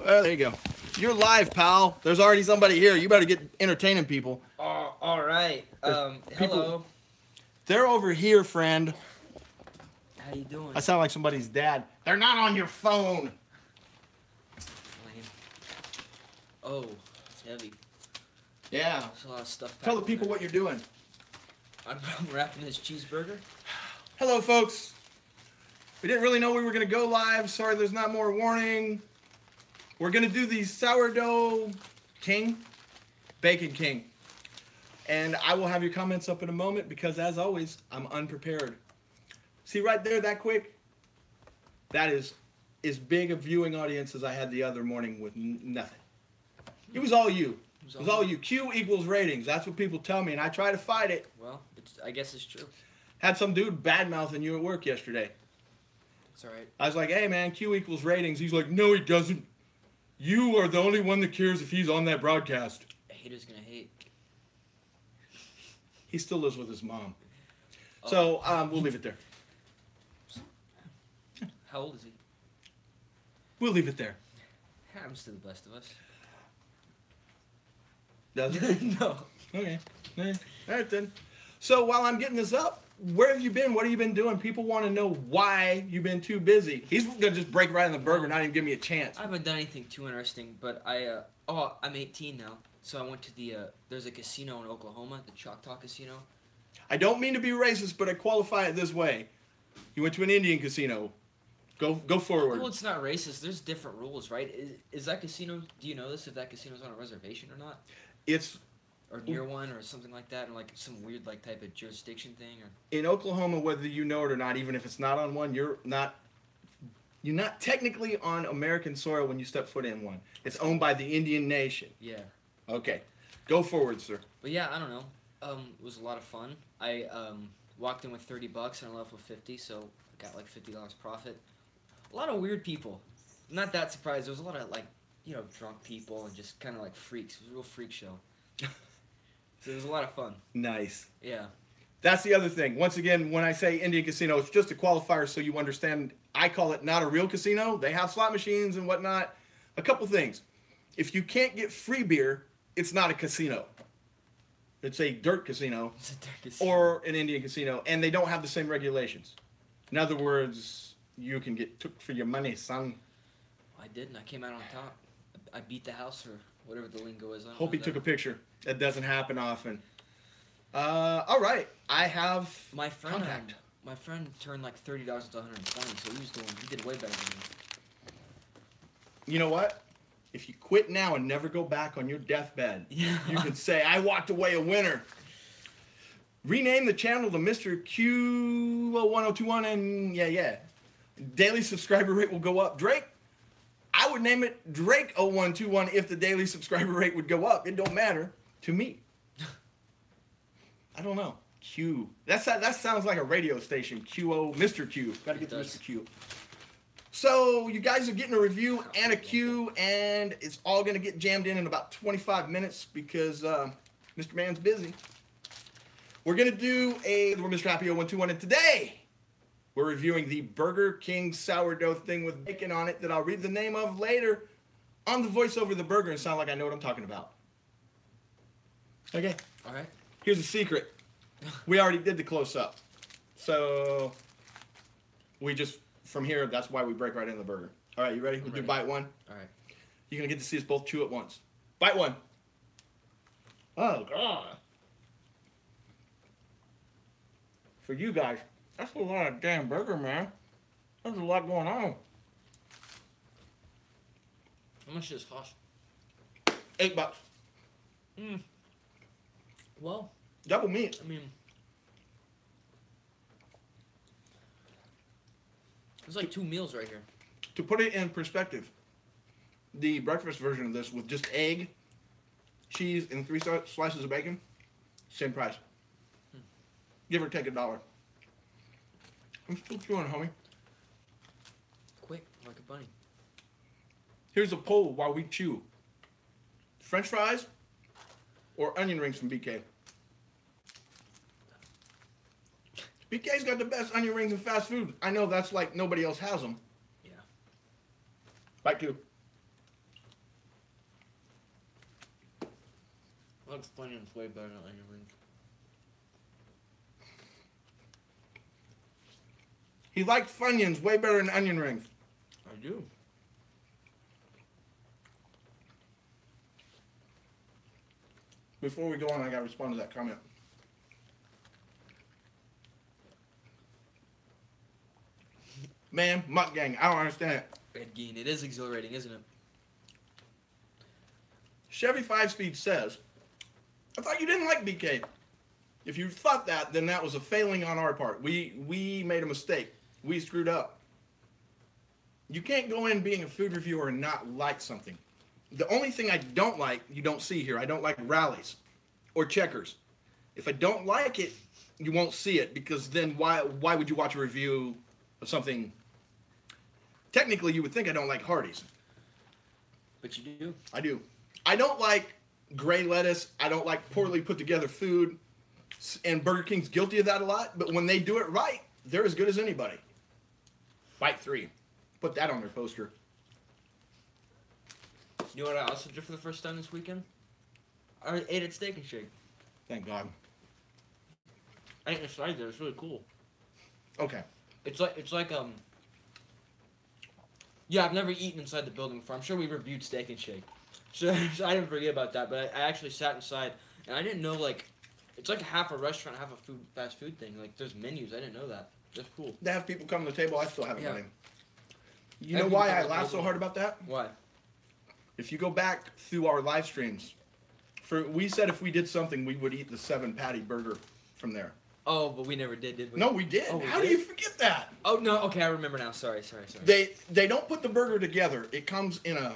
Well, there you go. You're live, pal. There's already somebody here. You better get entertaining people. All right. Hello. They're over here, friend. How you doing? I sound like somebody's dad. They're not on your phone. Lame. Oh, it's heavy. Yeah. There's a lot of stuff. Tell the people what you're doing. I'm wrapping this cheeseburger. Hello, folks. We didn't really know we were going to go live. Sorry there's not more warning. We're going to do the Sourdough King, Bacon King. And I will have your comments up in a moment because, as always, I'm unprepared. See right there, that quick? That is as big a viewing audience as I had the other morning with nothing. It was all you. It was all you. Q equals ratings. That's what people tell me, and I try to fight it. Well, I guess it's true. Had some dude bad-mouthing you at work yesterday. It's all right. I was like, hey, man, Q equals ratings. He's like, no, he doesn't. You are the only one that cares if he's on that broadcast. A hater's gonna hate. He still lives with his mom. Oh. So, we'll leave it there. How old is he? We'll leave it there. Happens to the best of us. Does it? No. Okay. All right, then. So, while I'm getting this up, where have you been? What have you been doing? People want to know why you've been too busy. He's going to just break right in the burger, not even give me a chance. I haven't done anything too interesting, but I'm 18 now. So I went to there's a casino in Oklahoma, the Choctaw Casino. I don't mean to be racist, but I qualify it this way. You went to an Indian casino. Go forward. Well, it's not racist. There's different rules, right? Is that casino, do you know this, if that casino's on a reservation or not? It's... Or near one or something like that, or like some weird like type of jurisdiction thing, or in Oklahoma, whether you know it or not, even if it's not on one, you're not technically on American soil when you step foot in one. It's owned by the Indian Nation. Yeah. Okay, go forward, sir. But yeah, I don't know. It was a lot of fun. I walked in with $30 and I left with 50, so I got like $50 profit. A lot of weird people. I'm not that surprised. There was a lot of like drunk people and just kind of like freaks. It was a real freak show. So it was a lot of fun. Nice. Yeah. That's the other thing. Once again, when I say Indian casino, it's just a qualifier so you understand. I call it not a real casino. They have slot machines and whatnot. A couple things. If you can't get free beer, it's not a casino. It's a dirt casino. It's a dirt casino. Or an Indian casino. And they don't have the same regulations. In other words, you can get took for your money, son. I didn't. I came out on top. I beat the house, or whatever the lingo is. Hope he took a picture. That doesn't happen often. All right. I have my friend. Contact. My friend turned like $30 into 120, so he did way better than me. You know what? If you quit now and never go back on your deathbed, yeah. You can say, I walked away a winner. Rename the channel to Mr. Q1021 and yeah. Daily subscriber rate will go up. Drake, I would name it Drake0121 if the daily subscriber rate would go up. It don't matter to me. I don't know. Q. That sounds like a radio station. QO, Mr. Q. Gotta get to Mr. Q. So you guys are getting a review and a Q, and it's all gonna get jammed in about 25 minutes because Mr. Man's busy. We're gonna do we're Mr. Happy0121, and today we're reviewing the Burger King sourdough thing with bacon on it that I'll read the name of later on the voiceover of the burger and sound like I know what I'm talking about. Okay. All right. Here's a secret. We already did the close-up. So we just, from here, that's why we break right into the burger. All right, you ready? We'll do bite one. All right. You're going to get to see us both chew at once. Bite one. Oh, God. For you guys, that's a lot of damn burger, man. There's a lot going on. How much does this cost? $8. Well, double meat. I mean, it's like 2 meals right here. To put it in perspective, the breakfast version of this with just egg, cheese, and 3 slices of bacon, same price. Give or take $1. I'm still chewing, homie. Quick, like a bunny. Here's a poll while we chew. French fries or onion rings from BK? BK's got the best onion rings in fast food. I know that's like nobody else has them. Yeah. Bite two. I like Funyuns way better than onion rings. He likes Funyuns way better than onion rings. I do. Before we go on, I gotta respond to that comment. Man, mukbang, I don't understand it. Ed Gein, it is exhilarating, isn't it? Chevy 5-Speed says, I thought you didn't like BK. If you thought that, then that was a failing on our part. We made a mistake. We screwed up. You can't go in being a food reviewer and not like something. The only thing I don't like, you don't see here, I don't like rallies or checkers. If I don't like it, you won't see it, because then why would you watch a review of something? Technically, you would think I don't like Hardee's. But you do. I do. I don't like gray lettuce. I don't like poorly put together food. And Burger King's guilty of that a lot. But when they do it right, they're as good as anybody. Bite 3. Put that on their poster. You know what I also did for the first time this weekend? I ate at Steak and Shake. Thank God. I ate inside there. It's really cool. Okay. It's like yeah, I've never eaten inside the building before. I'm sure we reviewed Steak and Shake, so I didn't forget about that. But I actually sat inside, and I didn't know, like, it's like half a restaurant, half a fast food thing. Like, there's menus. I didn't know that. That's cool. They have people come to the table. I still haven't got him. You Have know people why come I to the laughed so table? hard about that? Why? If you go back through our live streams, we said if we did something, we would eat the 7-patty burger from there. Oh, but we never did we? No, we did. Oh, we How did? do you forget that? Oh no. Okay, I remember now. Sorry. They don't put the burger together. It comes in a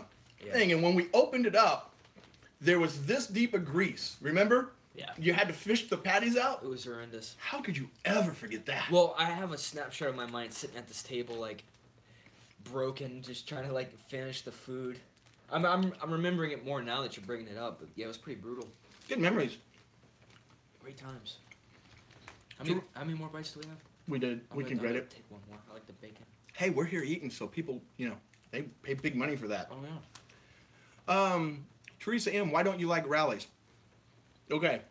thing, and when we opened it up, there was this deep of grease. Remember? Yeah. You had to fish the patties out. It was horrendous. How could you ever forget that? Well, I have a snapshot of my mind sitting at this table, like, broken, just trying to, like, finish the food. I'm remembering it more now that you're bringing it up, but yeah, it was pretty brutal. Good memories. Great times. How many more bites do we have? We did. We can grade it. Take one more. I like the bacon. Hey, we're here eating, so people, they pay big money for that. Oh yeah. Teresa M., why don't you like rallies? Okay.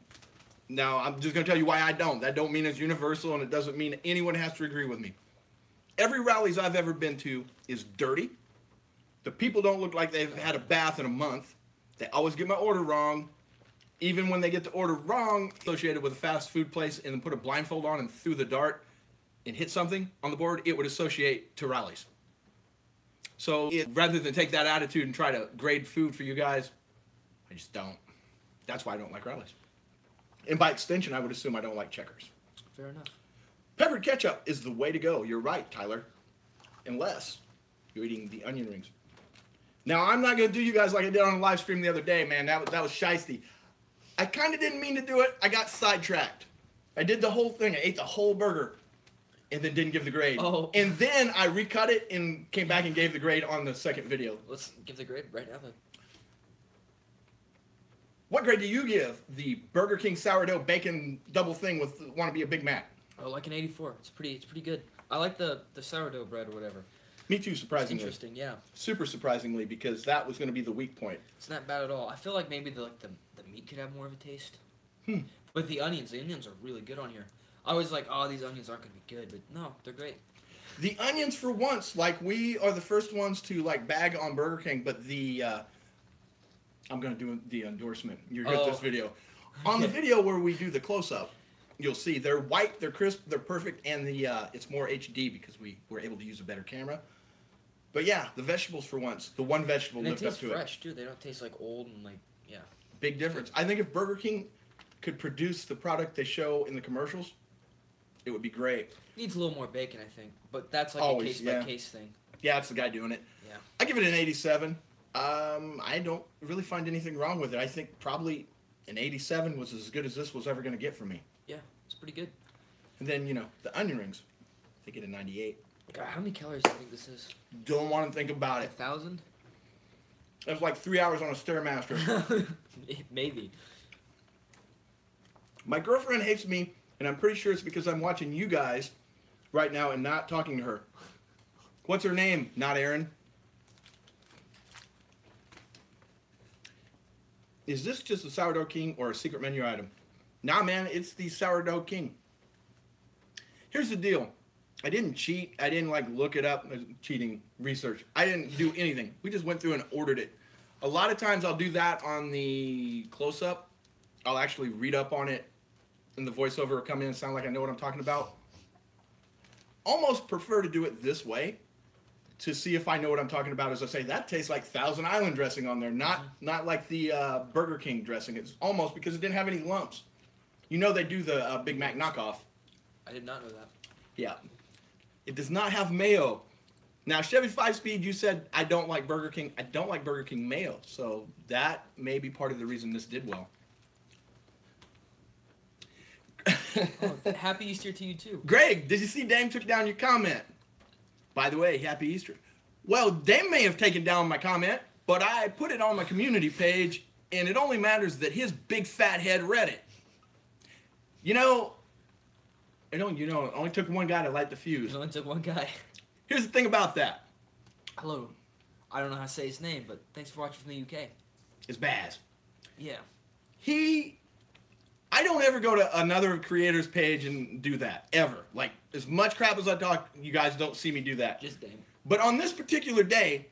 Now, I'm just going to tell you why I don't. That don't mean it's universal, and it doesn't mean anyone has to agree with me. Every rallies I've ever been to is dirty. The people don't look like they've had a bath in a month. They always get my order wrong. Even when they get the order wrong, associated with a fast food place, and then put a blindfold on and threw the dart and hit something on the board, it would associate to rallies. So rather than take that attitude and try to grade food for you guys, I just don't. That's why I don't like rallies. And by extension, I would assume I don't like checkers. Fair enough. Peppered ketchup is the way to go. You're right, Tyler. Unless you're eating the onion rings. Now, I'm not going to do you guys like I did on the live stream the other day, man. That was shiesty. I kind of didn't mean to do it. I got sidetracked. I did the whole thing. I ate the whole burger and then didn't give the grade. Oh. And then I recut it and came back and gave the grade on the second video. Let's give the grade right now then. What grade do you give the Burger King sourdough bacon double thing with want to be a Big Mac? Oh, like an 84. It's pretty good. I like the sourdough bread or whatever. Me too, surprisingly. It's interesting, yeah. Super surprisingly, because that was going to be the weak point. It's not bad at all. I feel like maybe the meat could have more of a taste. But the onions are really good on here. I was like, oh, these onions aren't going to be good, but no, they're great. The onions, for once, like, we are the first ones to, like, bag on Burger King, but the, I'm going to do the endorsement. You're good at this video. On the video where we do the close-up, you'll see they're white, they're crisp, they're perfect, and it's more HD because we were able to use a better camera. But yeah, the vegetables, for once, the one vegetable lived up to it. They taste fresh, too. They don't taste like old and like, yeah. Big difference. I think if Burger King could produce the product they show in the commercials, it would be great. Needs a little more bacon, I think. But that's like Always, a case-by-case thing. Yeah, it's the guy doing it. Yeah. I give it an 87. I don't really find anything wrong with it. I think probably an 87 was as good as this was ever going to get from me. Yeah, it's pretty good. And then, the onion rings, they get a 98. God, how many calories do you think this is? Don't want to think about it. 1,000? That's like 3 hours on a Stairmaster. Maybe. My girlfriend hates me, and I'm pretty sure it's because I'm watching you guys right now and not talking to her. What's her name? Not Aaron. is this just a Sourdough King or a secret menu item? Nah, man, it's the Sourdough King. Here's the deal. I didn't cheat. I didn't like look it up. Cheating research. I didn't do anything. We just went through and ordered it. A lot of times I'll do that on the close-up. I'll actually read up on it and the voiceover will come in and sound like I know what I'm talking about. Almost prefer to do it this way to see if I know what I'm talking about. As I say, that tastes like Thousand Island dressing on there, not like the Burger King dressing. It's almost because it didn't have any lumps. You know they do the Big Mac knockoff. I did not know that. Yeah. It does not have mayo. Now, Chevy 5-Speed, you said, I don't like Burger King. I don't like Burger King mayo. So that may be part of the reason this did well. Oh, happy Easter to you, too. Greg, did you see Dame took down your comment? By the way, happy Easter. Well, Dame may have taken down my comment, but I put it on my community page, and it only matters that his big fat head read it. You know, it only took one guy to light the fuse. It only took one guy. Here's the thing about that. Hello. I don't know how to say his name, but thanks for watching from the UK. It's Baz. Yeah. I don't ever go to another creator's page and do that, ever. Like, as much crap as I talk, you guys don't see me do that. Just Dame. But on this particular day,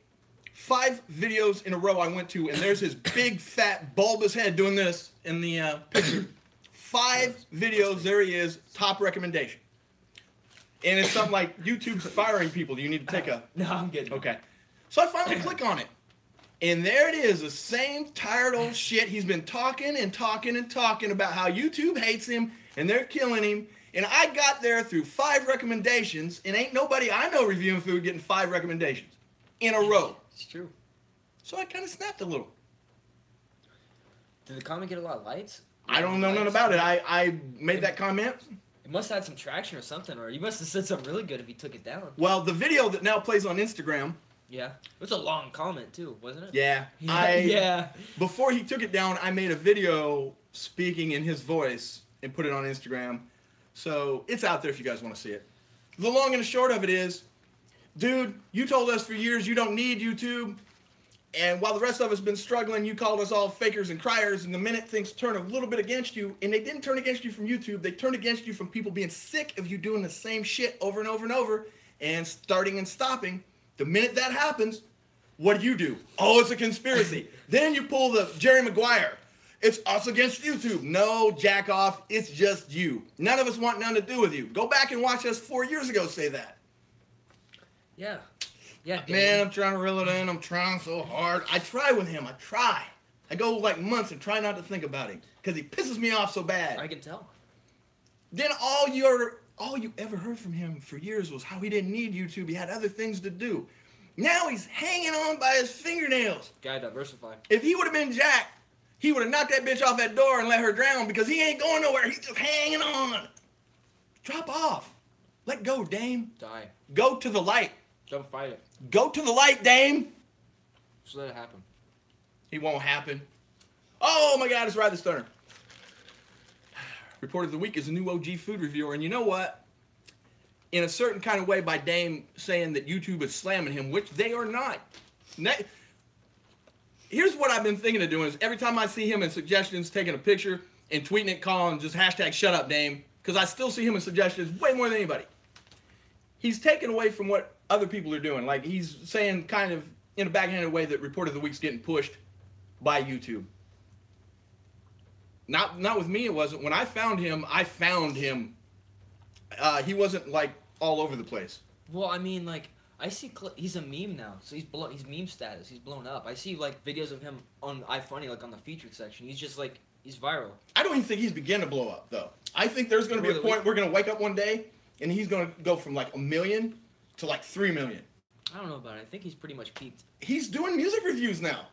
5 videos in a row I went to, and there's his big, fat, bulbous head doing this in the picture. 5 videos, there he is, top recommendation. And it's something like, YouTube's firing people. Do you need to take a... No, I'm good. Okay. So I finally click on it. And there it is, the same tired old shit. He's been talking and talking and talking about how YouTube hates him and they're killing him. And I got there through 5 recommendations, and ain't nobody I know reviewing food getting 5 recommendations in a row. It's true. So I kind of snapped a little. Did the comment get a lot of likes? I don't know nothing about it. I made that comment. It must have had some traction or something, or you must have said something really good if you took it down. Well, the video that now plays on Instagram. Yeah. It was a long comment, too, wasn't it? Yeah. Yeah. Before he took it down, I made a video speaking in his voice and put it on Instagram. So it's out there if you guys want to see it. The long and the short of it is, dude, you told us for years you don't need YouTube. And while the rest of us have been struggling, you called us all fakers and criers. And the minute things turn a little bit against you, and they didn't turn against you from YouTube, they turned against you from people being sick of you doing the same shit over and over and over and starting and stopping. The minute that happens, what do? Oh, it's a conspiracy. Then you pull the Jerry Maguire. It's us against YouTube. No, jack off. It's just you. None of us want nothing to do with you. Go back and watch us 4 years ago say that. Yeah. Yeah, man, I'm trying to reel it in. I'm trying so hard. I try with him. I try. I go like months and try not to think about him because he pisses me off so bad. I can tell. Then all you ever heard from him for years was how he didn't need YouTube. He had other things to do. Now he's hanging on by his fingernails. Gotta diversify. If he would have been Jack, he would have knocked that bitch off that door and let her drown because he ain't going nowhere. He's just hanging on. Drop off. Let go, Dame. Die. Go to the light. Don't fight it. Go to the light, Dame. Just let it happen. It won't happen. Oh my God, it's Ryder Stunner. Report of the week is a new OG food reviewer, and you know what? In a certain kind of way, by Dame saying that YouTube is slamming him, which they are not. Here's what I've been thinking of doing is every time I see him in suggestions, taking a picture and tweeting it, calling just hashtag shut up Dame, because I still see him in suggestions way more than anybody. He's taken away from what other people are doing. Like he's saying kind of in a backhanded way that Report of the Week's getting pushed by YouTube. Not with me, it wasn't. When I found him, he wasn't like all over the place. Well, I mean, like I see he's a meme now, so he's meme status. He's blown up. I see like videos of him on iFunny, like on the featured section. He's just like he's viral. I don't even think he's beginning to blow up though. I think there's going to be a point we're going to wake up one day and he's going to go from like 1 million to like 3 million. I don't know about it. I think he's pretty much peaked. He's doing music reviews now.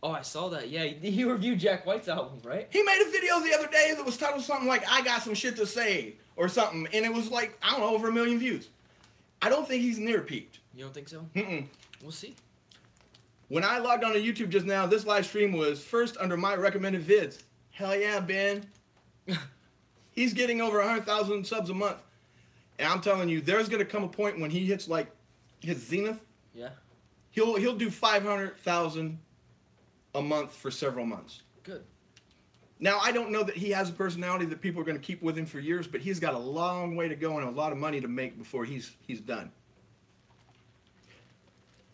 Oh, I saw that. Yeah, he reviewed Jack White's album, right? He made a video the other day that was titled something like, I got some shit to say, or something, and it was like, I don't know, over 1 million views. I don't think he's near peaked. You don't think so? Mm-mm. We'll see. When I logged on to YouTube just now, this live stream was first under my recommended vids. Hell yeah, Ben. He's getting over 100,000 subs a month. And I'm telling you, there's going to come a point when he hits like his zenith. Yeah. He'll do 500,000 a month for several months. Good. Now, I don't know that he has a personality that people are going to keep with him for years, but he's got a long way to go and a lot of money to make before he's done.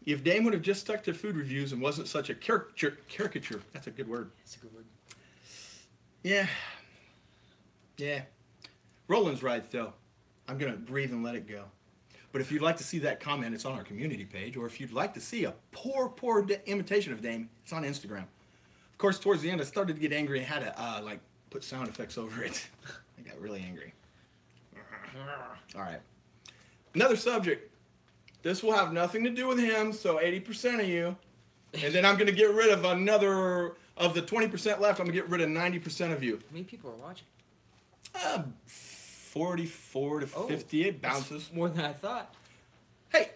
If Dame would have just stuck to food reviews and wasn't such a caricature, that's a good word. That's a good word. Yeah. Yeah. Roland's right, though. I'm going to breathe and let it go. But if you'd like to see that comment, it's on our community page. Or if you'd like to see a poor imitation of Dame, it's on Instagram. Of course, towards the end, I started to get angry and had to, like, put sound effects over it. I got really angry. All right. Another subject. This will have nothing to do with him, so 80% of you. And then I'm going to get rid of another, of the 20% left, I'm going to get rid of 90% of you. How many people are watching? 44 to 58 bounces. More than I thought. Hey,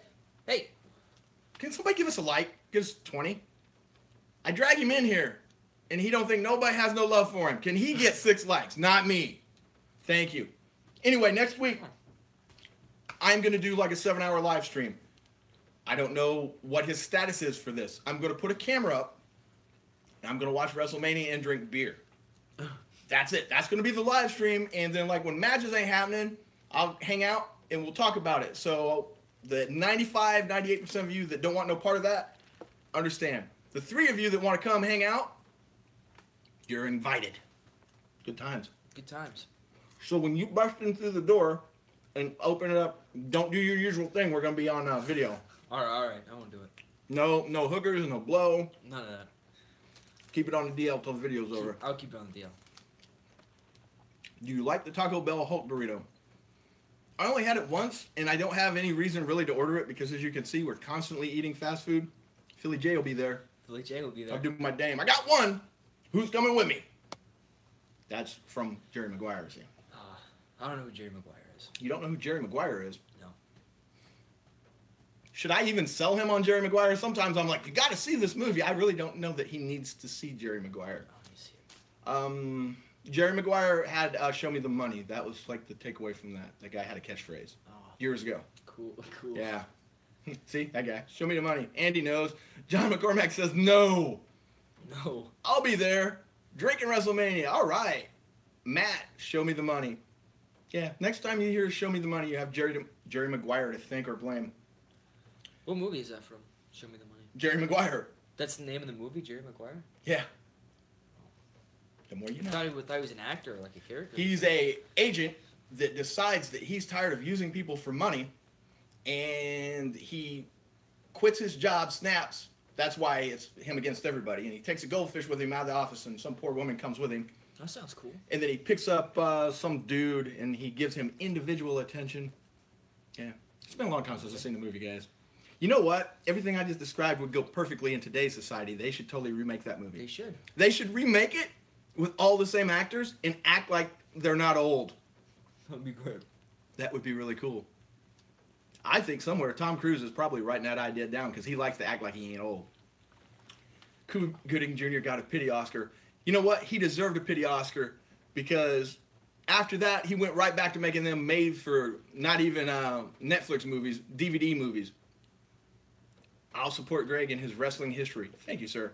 Hey, can somebody give us a like? Give us 20. I drag him in here, and he don't think nobody has no love for him. Can he get 6 likes? Not me. Thank you. Anyway, next week, I'm going to do like a 7-hour live stream. I don't know what his status is for this. I'm going to put a camera up, and I'm going to watch WrestleMania and drink beer. That's it. That's going to be the live stream, and then like when matches ain't happening, I'll hang out, and we'll talk about it. So the 95, 98% of you that don't want no part of that, understand. The 3 of you that want to come hang out, you're invited. Good times. good times. So when you bust in through the door and open it up, don't do your usual thing. We're going to be on video. All right. I won't do it. No hookers, no blow. None of that. Keep it on the DL till the video's over. I'll keep it on the DL. Do you like the Taco Bell Hulk burrito? I only had it once, and I don't have any reason really to order it because, as you can see, we're constantly eating fast food. Philly J will be there. Philly J will be there. I'll do my Dame. I got one. Who's coming with me? That's from Jerry Maguire. See? I don't know who Jerry Maguire is. You don't know who Jerry Maguire is? No. Should I even sell him on Jerry Maguire? Sometimes I'm like, you got to see this movie. I really don't know that he needs to see Jerry Maguire. Let me see. Jerry Maguire had Show Me the Money. That was like the takeaway from that. That guy had a catchphrase years ago. Cool. Yeah. See, that guy. Show me the money. Andy knows. John McCormack says, no. No. I'll be there. Drinking WrestleMania. All right. Matt, show me the money. Yeah, next time you hear Show Me the Money, you have Jerry Maguire to thank or blame. What movie is that from? Show Me the Money. Jerry Maguire. That's the name of the movie, Jerry Maguire? Yeah. The more you know. I thought he was an actor, like a character. He's a agent that decides that he's tired of using people for money, and he quits his job, snaps. That's why it's him against everybody. And he takes a goldfish with him out of the office, and some poor woman comes with him. That sounds cool. And then he picks up some dude, and he gives him individual attention. Yeah. It's been a long time since I've seen the movie, guys. You know what? Everything I just described would go perfectly in today's society. They should totally remake that movie. They should. They should remake it with all the same actors and act like they're not old. That would be great. That would be really cool. I think somewhere Tom Cruise is probably writing that idea down because he likes to act like he ain't old. Cuba Gooding Jr. got a pity Oscar. You know what? He deserved a pity Oscar because after that, he went right back to making them made for not even Netflix movies, DVD movies. I'll support Greg in his wrestling history. Thank you, sir.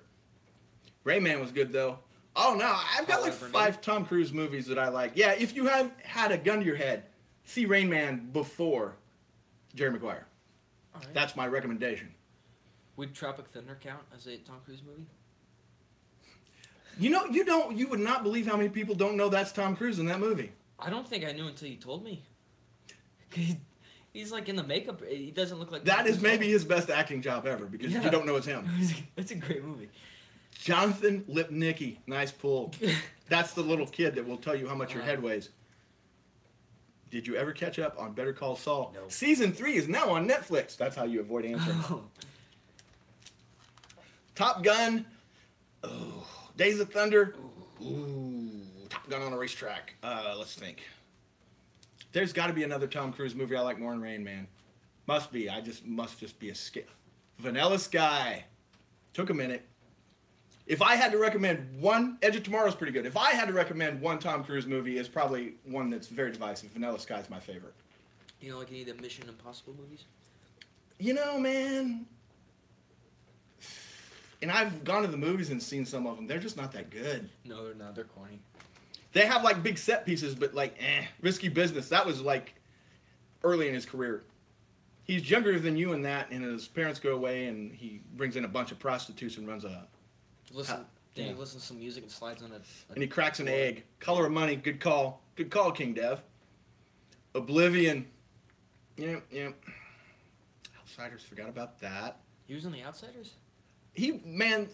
Rayman was good, though. Oh, no. I've got like 5 Tom Cruise movies that I like. Yeah, if you have had a gun to your head, see Rain Man before Jerry Maguire. All right. That's my recommendation. Would Tropic Thunder count as a Tom Cruise movie? You know, you would not believe how many people don't know that's Tom Cruise in that movie. I don't think I knew until you told me. He's like in the makeup. He doesn't look like That is maybe his best acting job ever because you don't know it's him. That's a great movie. Jonathan Lipnicki. Nice pull. That's the little kid that will tell you how much your head weighs. Did you ever catch up on Better Call Saul? No. Season 3 is now on Netflix. That's how you avoid answering. Top Gun. Oh. Days of Thunder. Ooh. Top Gun on a racetrack. Let's think. There's got to be another Tom Cruise movie I like more than Rain Man. Must be. Must just be a skip. Vanilla Sky. Took a minute. If I had to recommend one, Edge of Tomorrow's pretty good. If I had to recommend one Tom Cruise movie, it's probably one that's very divisive. Vanilla Sky's my favorite. You know, like any of the Mission Impossible movies? You know, man, And I've gone to the movies and seen some of them. They're just not that good. No, they're not. They're corny. They have like big set pieces, but like, Risky Business. That was like early in his career. He's younger than you in that, and his parents go away, and he brings in a bunch of prostitutes and runs a. Listen, he listens to some music and slides on it. And he cracks an egg. Color of Money. Good call. Good call, King Dev. Oblivion. Yep. Outsiders. Forgot about that. He was in The Outsiders? Man,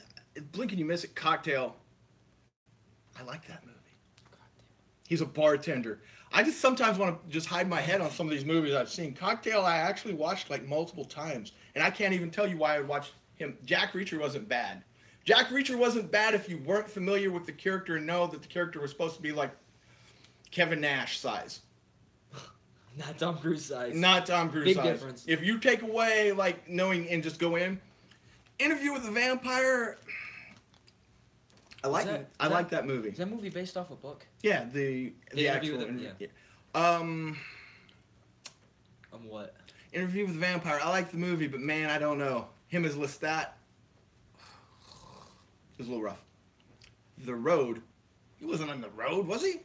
blink and you miss it. Cocktail. I like that movie. He's a bartender. I just sometimes want to just hide my head on some of these movies I've seen. Cocktail, I actually watched like multiple times, and I can't even tell you why I watched him. Jack Reacher wasn't bad. Jack Reacher wasn't bad if you weren't familiar with the character and know that the character was supposed to be like Kevin Nash size. Not Tom Cruise size. Not Tom Cruise Big size. difference. If you take away like knowing and just go in, Interview with the Vampire. I like that movie. Is that movie based off a book? Yeah, the actual interview. Yeah. What? Interview with the Vampire. I like the movie, but man, I don't know. Him as Lestat was a little rough. The Road. He wasn't on The Road, was he?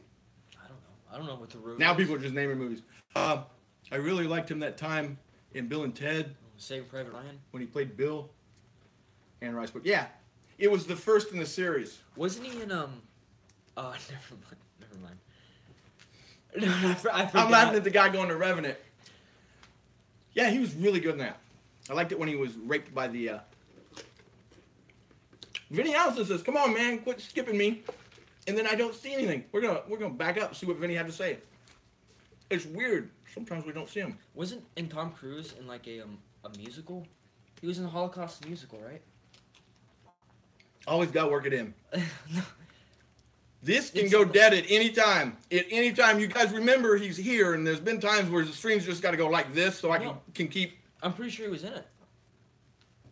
I don't know what The Road. Now people are just naming movies. I really liked him that time in Bill and Ted. Saving Private Ryan. When he played Bill. And Rice Book. Yeah. It was the first in the series. Wasn't he in Oh, never mind. No, I forgot. I'm laughing at the guy going to Revenant. Yeah, he was really good in that. I liked it when he was raped by the. Vinny Allison says, "Come on, man, quit skipping me," and then I don't see anything. We're gonna back up and see what Vinny had to say. It's weird. Sometimes we don't see him. Wasn't Tom Cruise in like a musical? He was in the Holocaust musical, right? Always got to work it in. This can go dead at any time. At any time. You guys remember he's here, and there's been times where the stream's just got to go like this so I can keep... I'm pretty sure he was in it.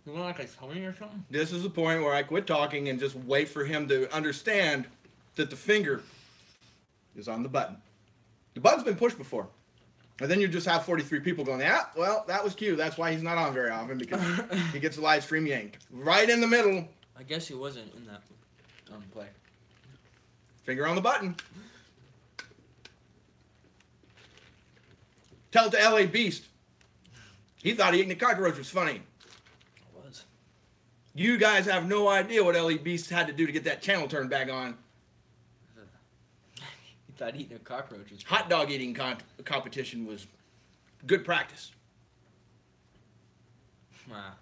You want like a Tony or something? This is the point where I quit talking and just wait for him to understand that the finger is on the button. The button's been pushed before. And then you just have 43 people going, yeah, well, that was cute. That's why he's not on very often, because he gets the live stream yanked. Right in the middle. I guess he wasn't in that play. Finger on the button. Tell it to L.A. Beast. He thought eating a cockroach was funny. It was. You guys have no idea what L.A. Beast had to do to get that channel turned back on. He thought eating a cockroach was funny. Hot dog eating competition was good practice. Ah,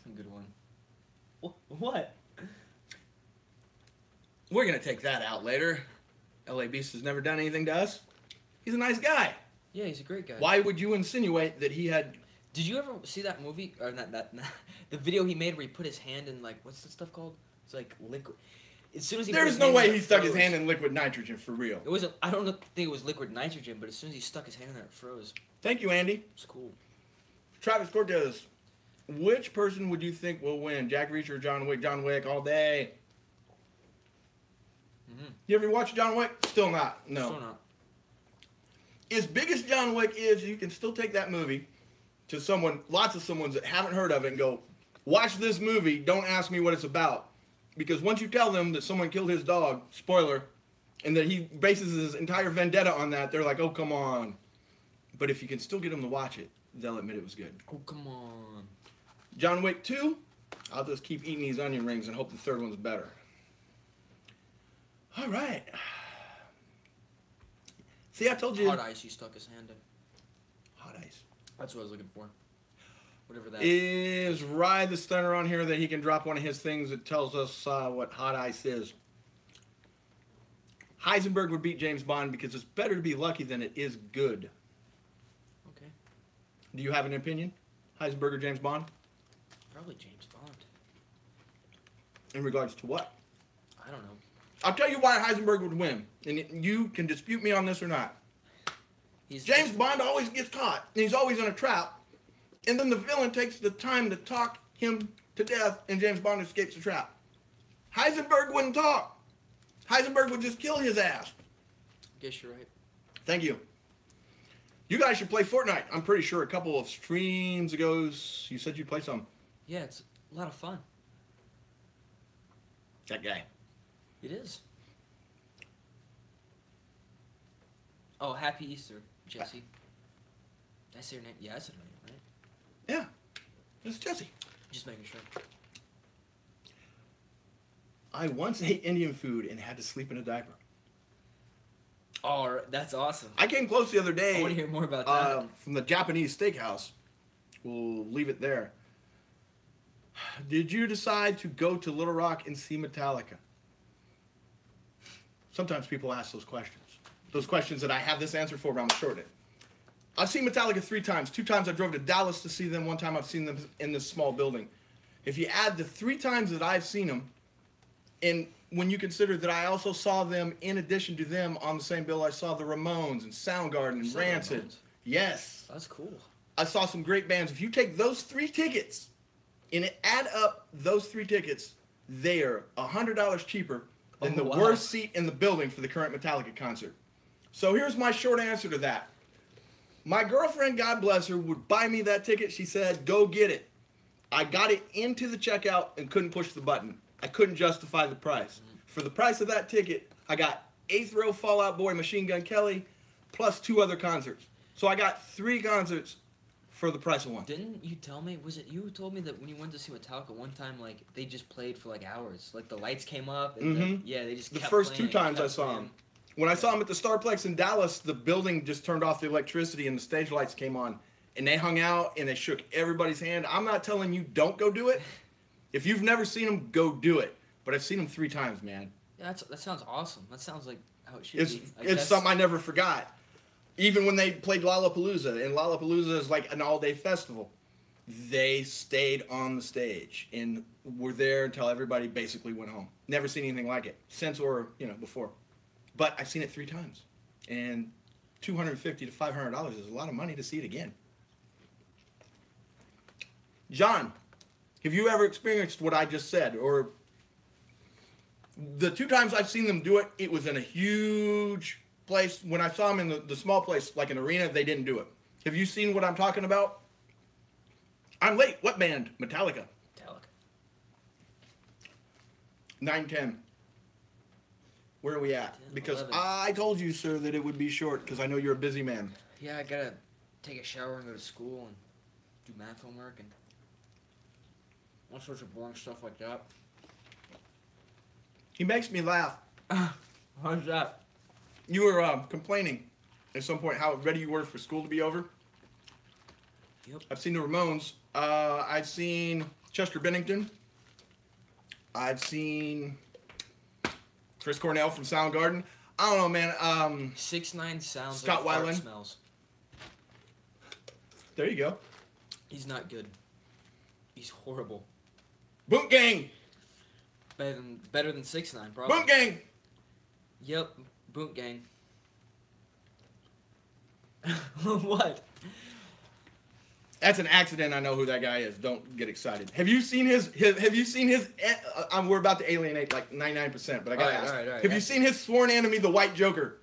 a good one. What? We're going to take that out later. L.A. Beast has never done anything to us. He's a nice guy. Yeah, he's a great guy. Why would you insinuate that he had... Did you ever see that movie? Or the video he made where he put his hand in, like, what's the stuff called? It's like liquid. As soon as he There's no way he stuck his hand in liquid nitrogen for real. It wasn't. I don't think it was liquid nitrogen, but as soon as he stuck his hand in there, it froze. Thank you, Andy. It's cool. Travis Cortez. Which person would you think will win? Jack Reacher or John Wick? John Wick all day. Mm-hmm. You ever watch John Wick? Still not. No. Still not. As big as John Wick is, you can still take that movie to lots of someones that haven't heard of it and go, watch this movie, don't ask me what it's about. Because once you tell them that someone killed his dog, spoiler, and that he bases his entire vendetta on that, they're like, oh, come on. But if you can still get them to watch it, they'll admit it was good. Oh, come on. John Wick 2, I'll just keep eating these onion rings and hope the third one's better. All right. See, I told you. Hot ice, he stuck his hand in. Hot ice. That's what I was looking for. Whatever that is. Rye the Stunner on here that he can drop one of his things that tells us what hot ice is? Heisenberg would beat James Bond because it's better to be lucky than it is good. Okay. Do you have an opinion? Heisenberg or James Bond? Probably James Bond. In regards to what? I don't know. I'll tell you why Heisenberg would win, and you can dispute me on this or not. James Bond always gets caught, and he's always in a trap, and then the villain takes the time to talk him to death, and James Bond escapes the trap. Heisenberg wouldn't talk. Heisenberg would just kill his ass. Guess you're right. Thank you. You guys should play Fortnite. I'm pretty sure a couple of streams ago you said you'd play some. Yeah, it's a lot of fun. That guy. It is. Oh, Happy Easter, Jesse. Did I say your name? Yeah, I said your name, right? Yeah. It's Jesse. Just making sure. I once ate Indian food and had to sleep in a diaper. Oh, that's awesome. I came close the other day. I want to hear more about that. From the Japanese steakhouse. We'll leave it there. Did you decide to go to Little Rock and see Metallica? Sometimes people ask those questions. Those questions that I have this answer for, but I'm short it. I've seen Metallica 3 times. 2 times I drove to Dallas to see them. 1 time I've seen them in this small building. If you add the 3 times that I've seen them, and when you consider that I also saw them, in addition to them, on the same bill, I saw the Ramones and Soundgarden and Rancid. Yes. That's cool. I saw some great bands. If you take those 3 tickets and add up those 3 tickets, they are $100 cheaper than the worst seat in the building for the current Metallica concert. So here's my short answer to that. My girlfriend, God bless her, would buy me that ticket. She said, go get it. I got it into the checkout and couldn't push the button. I couldn't justify the price. For the price of that ticket, I got 8th Row, Fall Out Boy, Machine Gun Kelly, plus 2 other concerts. So I got 3 concerts for the price of 1. Didn't you tell me, was it you who told me that when you went to see Metallica one time, like, they just played for, like, hours? Like, the lights came up, and they just kept The first playing, 2 times I saw them. When I saw them at the Starplex in Dallas, the building just turned off the electricity and the stage lights came on. And they hung out and they shook everybody's hand. I'm not telling you don't go do it. If you've never seen them, go do it. But I've seen them 3 times, man. Yeah, that sounds awesome. That sounds like how it should be. It's something I never forgot. Even when they played Lollapalooza, and Lollapalooza is like an all-day festival, they stayed on the stage and were there until everybody basically went home. Never seen anything like it since or before. But I've seen it 3 times, and $250 to $500 is a lot of money to see it again. John, have you ever experienced what I just said? Or the 2 times I've seen them do it, it was in a huge place. When I saw them in the small place, like an arena, they didn't do it. Have you seen what I'm talking about? I'm late. What band? Metallica. 9:10. Where are we at? 10, because 11. I told you, sir, that it would be short because I know you're a busy man. Yeah, I gotta take a shower and go to school and do math homework and all sorts of boring stuff like that. He makes me laugh. How's that? You were complaining at some point how ready you were for school to be over. Yep. I've seen the Ramones. I've seen Chester Bennington. I've seen Chris Cornell from Soundgarden. I don't know, man. 6ix9ine sounds Scott like Weiland. fart smells. There you go. He's not good. He's horrible. Boot Gang. Better than 6ix9ine, probably. Boot Gang. Yep, Boot Gang. What? That's an accident. I know who that guy is. Don't get excited. Have you seen his? Have you seen his? We're about to alienate like 99%, but I gotta ask. All right, have you seen his sworn enemy, the White Joker?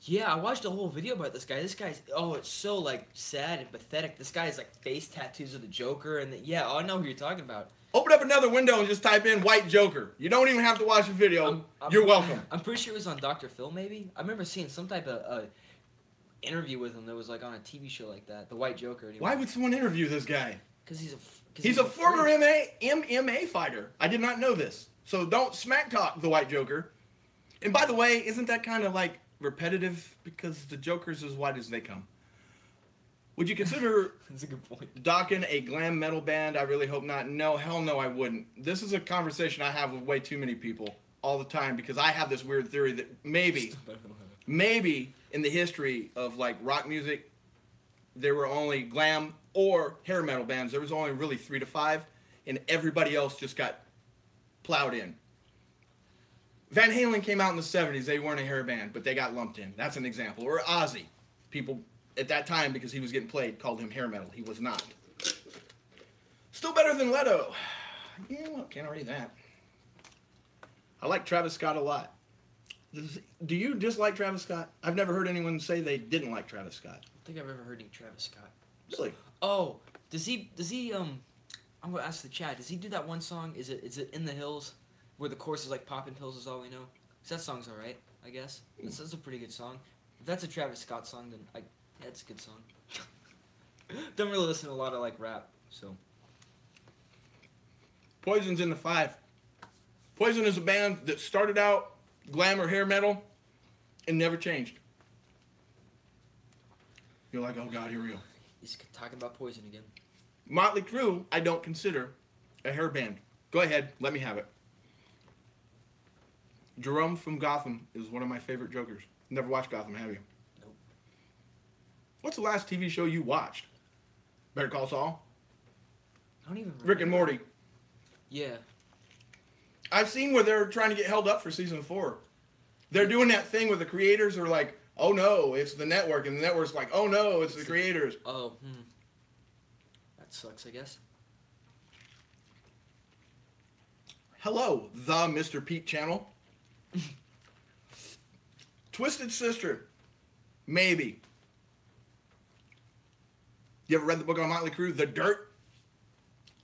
Yeah, I watched a whole video about this guy. This guy's it's so like sad and pathetic. This guy's like face tattoos of the Joker, and I know who you're talking about. Open up another window and just type in White Joker. You don't even have to watch the video. You're welcome. I'm pretty sure it was on Dr. Phil, maybe. I remember seeing some type of interview with him that was like on a TV show like that. The White Joker. Anyway. Why would someone interview this guy? Because he's a former MMA fighter. I did not know this. So don't smack talk the White Joker. And by the way, isn't that kind of like repetitive? Because the Joker's as white as they come. Would you consider That's a good point. Dokken a glam metal band? I really hope not. No, hell no, I wouldn't. This is a conversation I have with way too many people all the time because I have this weird theory that maybe in the history of like rock music, there were only glam or hair metal bands. There was only really 3 to 5, and everybody else just got plowed in. Van Halen came out in the 70s. They weren't a hair band, but they got lumped in. That's an example. Or Ozzy. People at that time, because he was getting played, called him hair metal. He was not. Still better than Leto. Yeah, well, can't argue that. I like Travis Scott a lot. Do you dislike Travis Scott? I've never heard anyone say they didn't like Travis Scott. I don't think I've ever heard any Travis Scott. Really? Oh, does he I'm gonna ask the chat, does he do that one song? Is it In the Hills? where the chorus is like popping pills is all we know. So that song's alright, I guess. That's a pretty good song. If that's a Travis Scott song, then yeah, it's a good song. Don't really listen to a lot of like rap, so. Poison's in the 5. Poison is a band that started out glamour hair metal and never changed. You're like, oh God, here we go. He's talking about Poison again. Motley Crue, I don't consider a hair band. Go ahead, let me have it. Jerome from Gotham is one of my favorite Jokers. Never watched Gotham, have you? Nope. What's the last TV show you watched? Better Call Saul? I don't even remember. Rick and Morty. Yeah. I've seen where they're trying to get held up for season 4. They're doing that thing where the creators are like, oh no, it's the network, and the network's like, oh no, it's the creators. Oh, that sucks, I guess. Hello, the Mr. Pete channel. Twisted Sister. Maybe. You ever read the book on Motley Crue, The Dirt?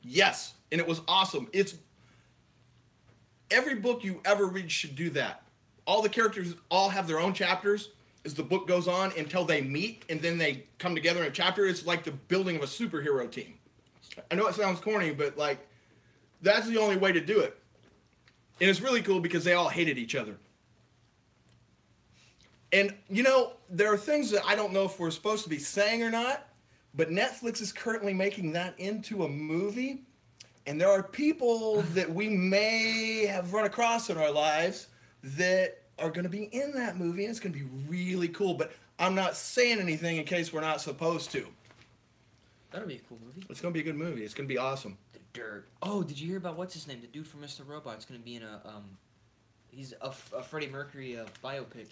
Yes, and it was awesome. It's every book you ever read should do that. All the characters all have their own chapters as the book goes on until they meet and then they come together in a chapter. It's like the building of a superhero team. I know it sounds corny, but like that's the only way to do it. And it's really cool because they all hated each other. And, you know, there are things that I don't know if we're supposed to be saying or not, but Netflix is currently making that into a movie. And there are people that we may have run across in our lives that are going to be in that movie. And it's going to be really cool. But I'm not saying anything in case we're not supposed to. That'll be a cool movie. It's going to be a good movie. It's going to be awesome. The Dirt. Oh, did you hear about what's his name? The dude from Mr. Robot's going to be in he's a Freddie Mercury biopic.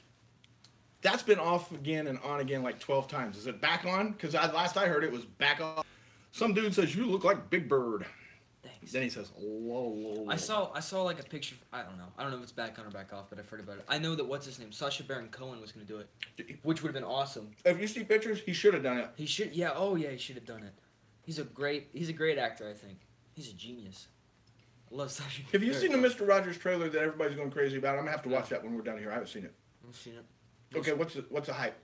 That's been off again and on again like 12 times. Is it back on? Because last I heard it was back off. Some dude says, you look like Big Bird. Thanks. Then he says, whoa. I saw like a picture. I don't know if it's back on or back off, but I've heard about it. I know that what's his name? Sacha Baron Cohen was going to do it, which would have been awesome. If you see pictures, he should have done it. He should. Yeah. Oh yeah, he should have done it. He's a great actor. I think he's a genius. I love Sacha. Have you seen the Mr. Rogers trailer that everybody's going crazy about? I'm gonna have to watch that when we're down here. I haven't seen it. I've seen it. Okay, what's the hype?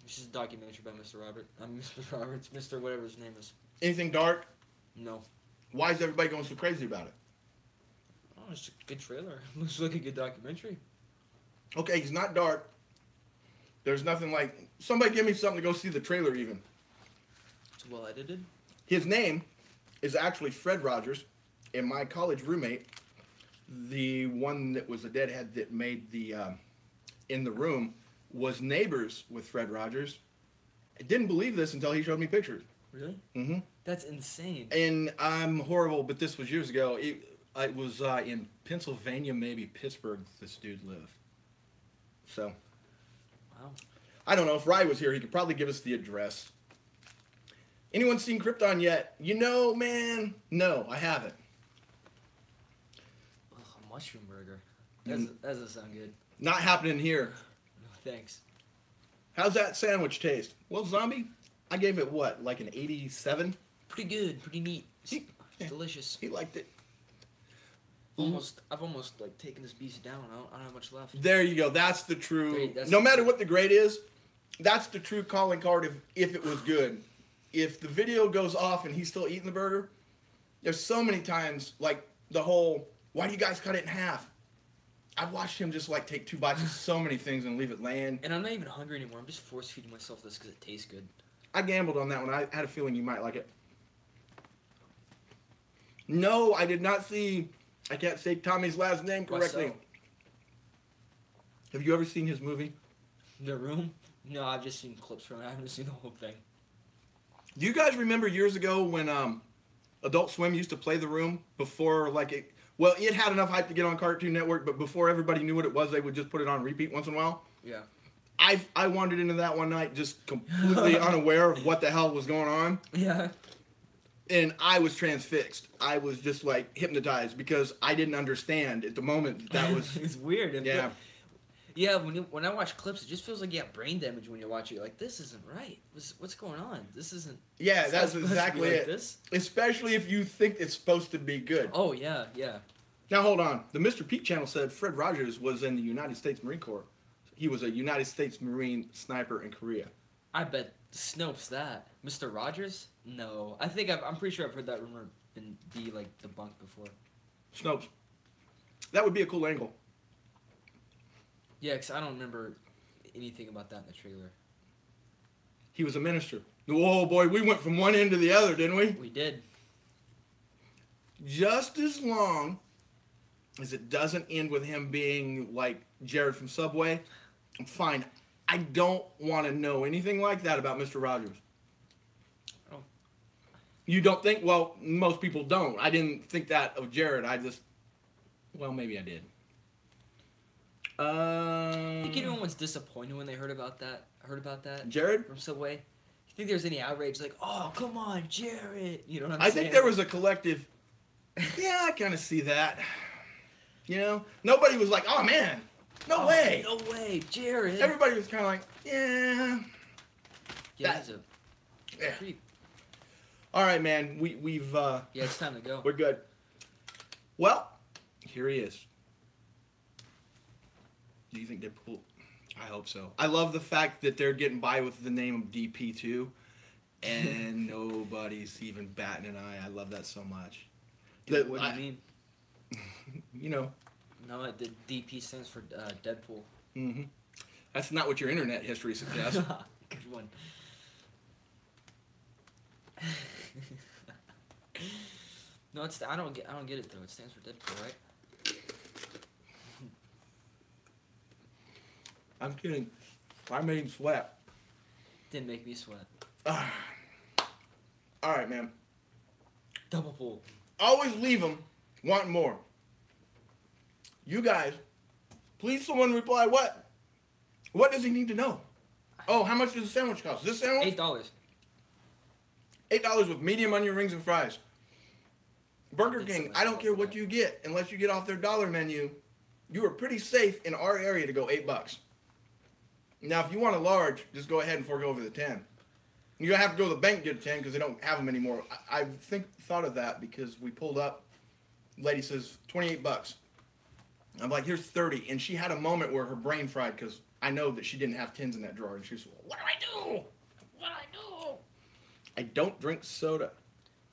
This is a documentary by Mr. Robert. Mr. Roberts. Mr. whatever his name is. Anything dark? No. Why is everybody going so crazy about it? Oh, it's a good trailer. Looks like a good documentary. Okay, he's not dark. There's nothing like... Somebody give me something to go see the trailer even. It's well edited. His name is actually Fred Rogers, and my college roommate, the one that was a deadhead that made the In the Room, was neighbors with Fred Rogers. I didn't believe this until he showed me pictures. Really? Mm-hmm. That's insane. And I'm horrible, but this was years ago. It was in Pennsylvania, maybe Pittsburgh, this dude lived. So, wow. I don't know. If Rye was here, he could probably give us the address. Anyone seen Krypton yet? You know, man, no, I haven't. Ugh, a mushroom burger. That doesn't sound good. Not happening here. No, thanks. How's that sandwich taste? Well, Zombie, I gave it what, like an 87? Pretty good, pretty neat. It's delicious. He liked it. I've almost like taken this beast down. I don't have much left. There you go. That's the true. Great, no matter what the grade is, that's the true calling card if it was good. If the video goes off and he's still eating the burger, there's so many times like the whole, why do you guys cut it in half? I've watched him just like take 2 bites of so many things and leave it laying. And I'm not even hungry anymore. I'm just force feeding myself this because it tastes good. I gambled on that one. I had a feeling you might like it. No, I did not see. I can't say Tommy's last name correctly. Have you ever seen his movie? The Room? No, I've just seen clips from it. I haven't seen the whole thing. Do you guys remember years ago when Adult Swim used to play The Room before like it? Well, it had enough hype to get on Cartoon Network, but before everybody knew what it was, they would just put it on repeat once in a while. Yeah. I wandered into that one night just completely unaware of what the hell was going on. Yeah. And I was transfixed. I was just like hypnotized because I didn't understand at the moment that was. It's weird. Yeah. Yeah, when I watch clips, it just feels like you have brain damage when you watch it. You're like, this isn't right. What's going on? This isn't. Yeah, it's that's not supposed to be exactly like it. This. Especially if you think it's supposed to be good. Oh yeah, yeah. Now hold on. The Mr. Pete channel said Fred Rogers was in the United States Marine Corps. He was a United States Marine sniper in Korea. I bet Snopes that. Mr. Rogers? No. I'm pretty sure I've heard that rumor be like debunked before. Snopes. That would be a cool angle. Yeah, because I don't remember anything about that in the trailer. He was a minister. Whoa, boy, we went from one end to the other, didn't we? We did. Just as long as it doesn't end with him being like Jared from Subway, I'm fine. I don't want to know anything like that about Mr. Rogers. Oh. You don't think? Well, most people don't. I didn't think that of Jared. Well, maybe I did. I think anyone was disappointed when they heard about that. Jared? From Subway? You think there's any outrage like, oh, come on, Jared? You know what I'm saying? I think there was a collective, yeah, I kind of see that. You know? Nobody was like, oh, man, no way. No way, Jared. Everybody was kind of like, yeah. Yeah, he's a creep. All right, man, we've... yeah, it's time to go. We're good. Well, here he is. Do you think Deadpool? I hope so. I love the fact that they're getting by with the name of DP2, and nobody's even batting an eye. I love that so much. What do you mean? You know. No, the DP stands for Deadpool. Mm-hmm. That's not what your internet history suggests. Good one. No, I don't get it though. It stands for Deadpool, right? I'm kidding. I made him sweat. Didn't make me sweat. All right, man. Double pull. Always leave them wanting more. You guys, please someone reply what? What does he need to know? Oh, how much does the sandwich cost? This sandwich? $8. $8 with medium onion rings and fries. Burger King, I don't care what you get, unless you get off their dollar menu. You are pretty safe in our area to go $8. Now, if you want a large, just go ahead and forego over the 10. You don't have to go to the bank and get a 10 because they don't have them anymore. I thought of that because we pulled up. Lady says, $28. I'm like, here's 30. And she had a moment where her brain fried because I know that she didn't have 10s in that drawer. And she was, what do I do? What do I do? I don't drink soda.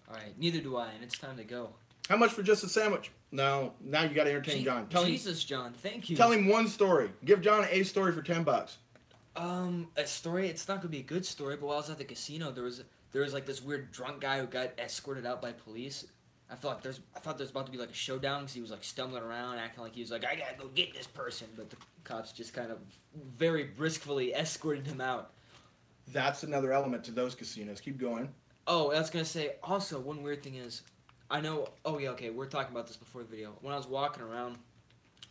All right, neither do I, and it's time to go. How much for just a sandwich? No, now you got to entertain John. Jesus, John, thank you. Tell him one story. Give John a story for $10. A story. It's not gonna be a good story, but while I was at the casino, there was like this weird drunk guy who got escorted out by police. I thought there's about to be like a showdown because he was like stumbling around, acting like he was like, I gotta go get this person, but the cops just kind of very briskly escorted him out. That's another element to those casinos. Keep going. Oh, I was gonna say also one weird thing is, I know. Oh yeah, okay. We're talking about this before the video. When I was walking around,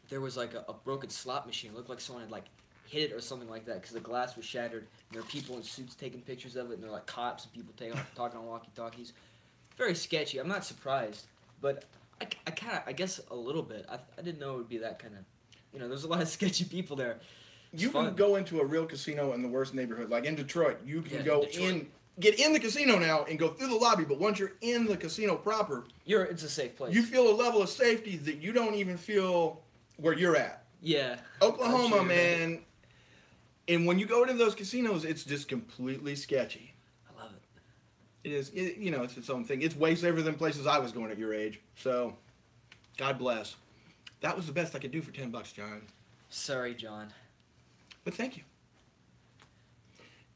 there was like a broken slot machine. It looked like someone had like hit it or something like that because the glass was shattered. And there were people in suits taking pictures of it, and they're like cops and people talking on walkie-talkies. Very sketchy. I'm not surprised, but I guess a little bit. I didn't know it would be that kind of, there's a lot of sketchy people there. You can go into a real casino in the worst neighborhood, like in Detroit. You can get in the casino now and go through the lobby, but once you're in the casino proper, it's a safe place. You feel a level of safety that you don't even feel where you're at. Yeah. Oklahoma, sure, man. And when you go to those casinos, it's just completely sketchy. I love it. It is, it's its own thing. It's way safer than places I was going at your age. So, God bless. That was the best I could do for $10, John. Sorry, John. But thank you.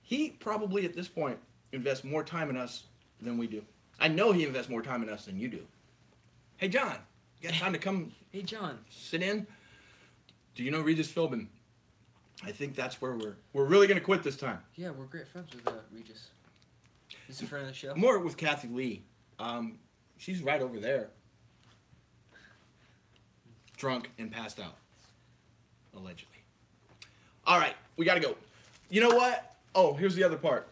He probably, at this point, invests more time in us than we do. I know he invests more time in us than you do. Hey, John, you got time to come Hey, John. Sit in? Do you know Regis Philbin? I think that's where we're really going to quit this time. Yeah, we're great friends with Regis. He's a friend of the show. More with Kathy Lee. She's right over there. Drunk and passed out. Allegedly. All right, we got to go. You know what? Oh, here's the other part.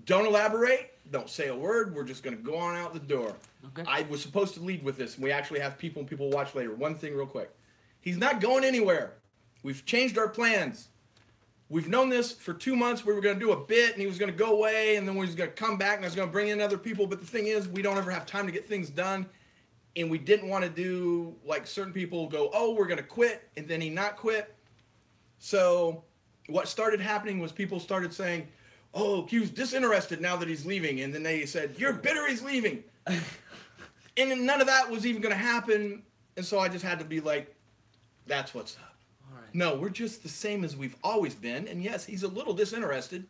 Don't elaborate. Don't say a word. We're just going to go on out the door. Okay. I was supposed to lead with this. We actually have people watch later. One thing real quick. He's not going anywhere. We've changed our plans. We've known this for 2 months. We were going to do a bit, and he was going to go away, and then we was going to come back, and I was going to bring in other people. But the thing is, we don't ever have time to get things done. and we didn't want to do like certain people go, oh, we're gonna quit, and then he not quit. So what started happening was people started saying, oh, Q's disinterested now that he's leaving, and then they said, you're bitter he's leaving. And then none of that was even gonna happen, and so I just had to be like, that's what's up. All right. No, we're just the same as we've always been, and yes, he's a little disinterested,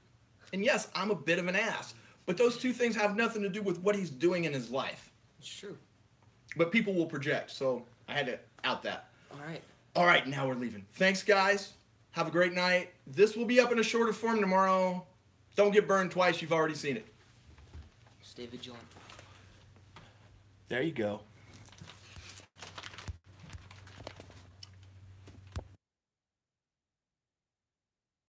and yes, I'm a bit of an ass. But those two things have nothing to do with what he's doing in his life. It's true. But people will project, so I had to out that. All right. All right, now we're leaving. Thanks, guys. Have a great night. This will be up in a shorter form tomorrow. Don't get burned twice. You've already seen it. Stay vigilant. There you go.